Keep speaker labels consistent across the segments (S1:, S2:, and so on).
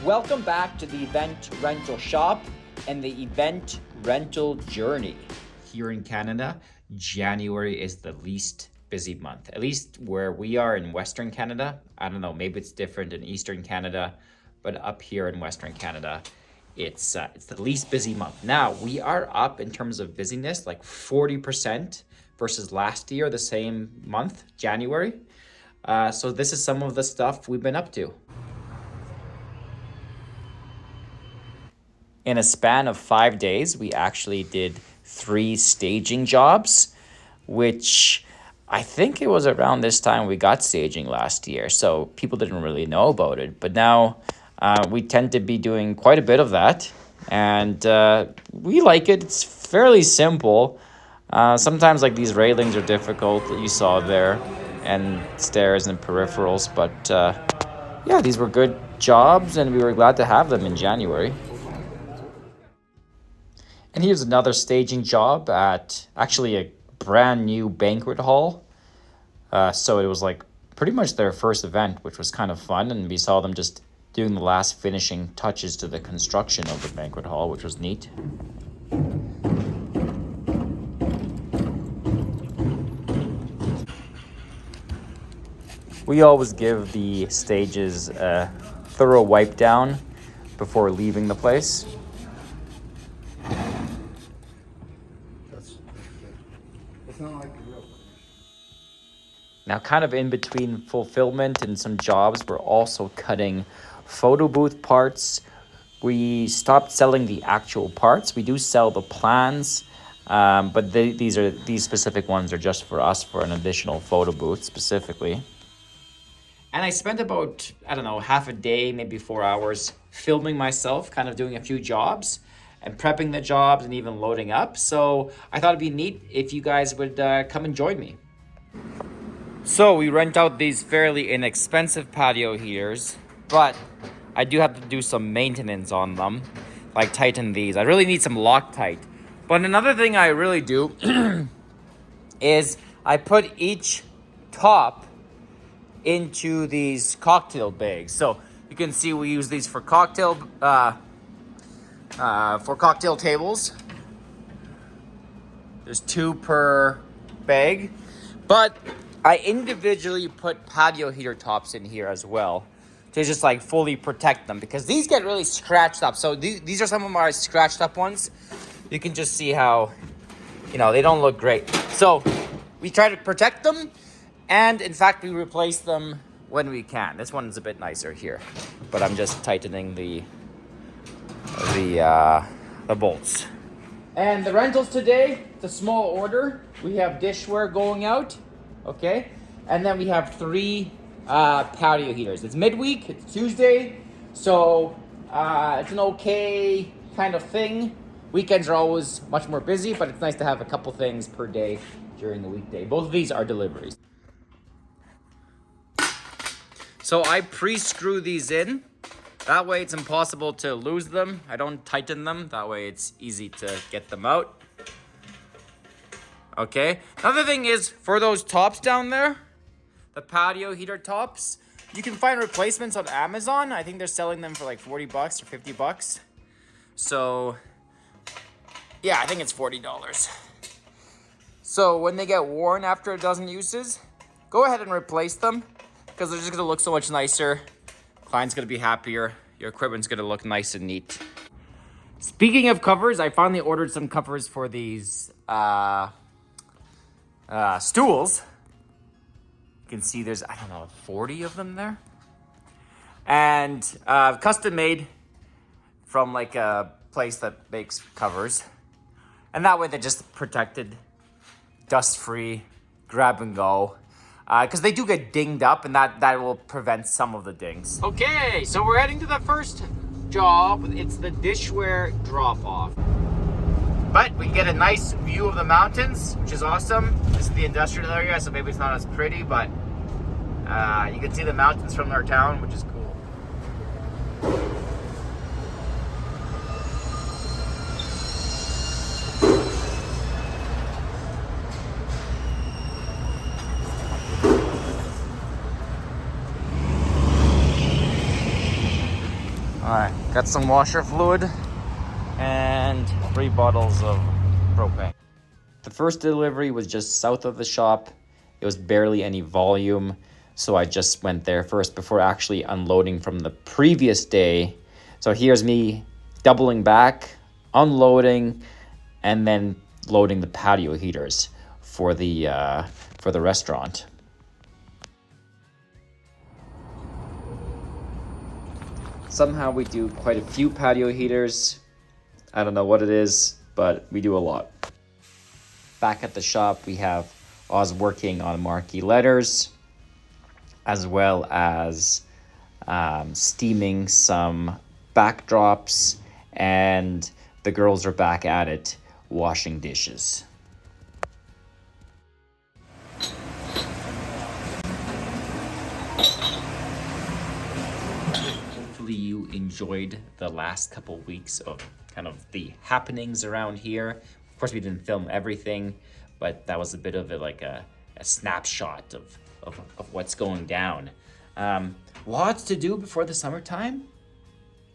S1: Welcome back to the event rental shop and the event rental journey. Here in Canada, January is the least busy month, at least where we are in Western Canada. I don't know, maybe it's different in Eastern Canada, but up here in Western Canada, it's the least busy month. Now, we are up in terms of busyness, like 40% versus last year, the same month, January. So this is some of the stuff we've been up to. In a span of 5 days, we actually did 3 staging jobs, which I think it was around this time we got staging last year. So people didn't really know about it. But now we tend to be doing quite a bit of that. And we like it. It's fairly simple. Sometimes like these railings are difficult that you saw there, and stairs and peripherals. But yeah, these were good jobs and we were glad to have them in January. And here's another staging job at actually a brand new banquet hall. So it was like pretty much their first event, which was kind of fun. And we saw them just doing the last finishing touches to the construction of the banquet hall, which was neat. We always give the stages a thorough wipe down before leaving the place. Now, kind of in between fulfillment and some jobs, we're also cutting photo booth parts. We stopped selling the actual parts. We do sell the plans, but these specific ones are just for us for an additional photo booth specifically. And I spent about, I don't know, half a day, maybe 4 hours filming myself, kind of doing a few jobs and prepping the jobs and even loading up. So I thought it'd be neat if you guys would come and join me. So we rent out these fairly inexpensive patio heaters, but I do have to do some maintenance on them, like tighten these. I really need some Loctite. But another thing I really do is I put each top into these cocktail bags. So you can see we use these for cocktail tables. There's 2 per bag, but I individually put patio heater tops in here as well to just like fully protect them, because these get really scratched up. So these are some of my scratched up ones. You can just see how, they don't look great. So we try to protect them, and in fact, we replace them when we can. This one's a bit nicer here, but I'm just tightening the bolts. And the rentals today, it's a small order. We have dishware going out. Okay, and then we have 3 patio heaters. It's midweek, it's Tuesday, so it's an okay kind of thing. Weekends are always much more busy, but it's nice to have a couple things per day during the weekday. Both of these are deliveries. So I pre-screw these in. That way it's impossible to lose them. I don't tighten them. That way it's easy to get them out. Okay, another thing is for those tops down there, the patio heater tops, you can find replacements on Amazon. I think they're selling them for like $40 or $50. So yeah, I think it's $40. So when they get worn after a dozen uses, go ahead and replace them, because they're just gonna look so much nicer. Client's gonna be happier. Your equipment's gonna look nice and neat. Speaking of covers, I finally ordered some covers for these stools. You can see there's, 40 of them there. And custom made from like a place that makes covers. And that way they're just protected, dust free, grab and go. Because they do get dinged up, and that will prevent some of the dings. Okay, so we're heading to the first job. It's the dishware drop off. But we get a nice view of the mountains, which is awesome. This is the industrial area, so maybe it's not as pretty, but you can see the mountains from our town, which is cool. All Got some washer fluid and 3 bottles of propane. The first delivery was just south of the shop. It was barely any volume, so I just went there first before actually unloading from the previous day. So here's me doubling back, unloading, and then loading the patio heaters for the restaurant. Somehow we do quite a few patio heaters. I don't know what it is, but we do a lot. Back at the shop, we have Oz working on marquee letters, as well as steaming some backdrops, and the girls are back at it washing dishes. Hopefully you enjoyed the last couple weeks of kind of the happenings around here. Of course, we didn't film everything, but that was a bit of a snapshot of what's going down. Lots to do before the summertime.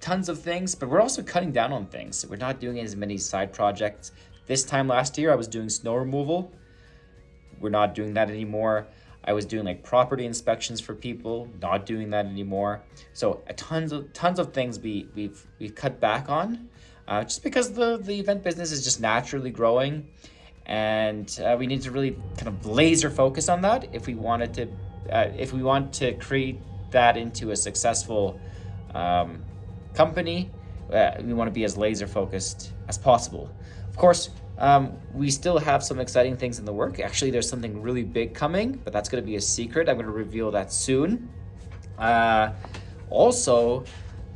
S1: Tons of things, but we're also cutting down on things. We're not doing as many side projects. This time last year, I was doing snow removal. We're not doing that anymore. I was doing like property inspections for people, not doing that anymore. So tons of things we've cut back on. Just because the event business is just naturally growing, and we need to really kind of laser focus on that if we want to create that into a successful company. We want to be as laser focused as possible. Of course, we still have some exciting things in the work. Actually, there's something really big coming, but that's going to be a secret. I'm going to reveal that soon. Also,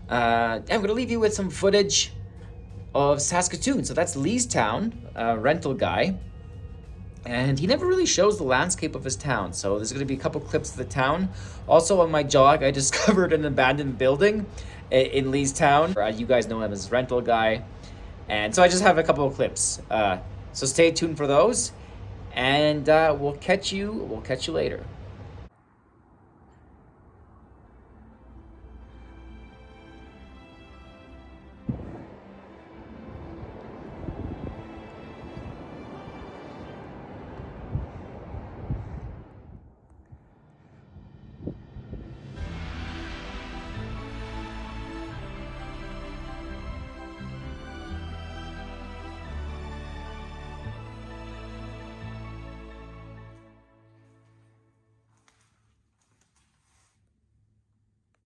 S1: I'm going to leave you with some footage of Saskatoon. So that's Lee's town, rental guy. And he never really shows the landscape of his town. So there's going to be a couple clips of the town. Also on my jog, I discovered an abandoned building in Lee's town. You guys know him as rental guy. And so I just have a couple of clips. So stay tuned for those. And we'll catch you later.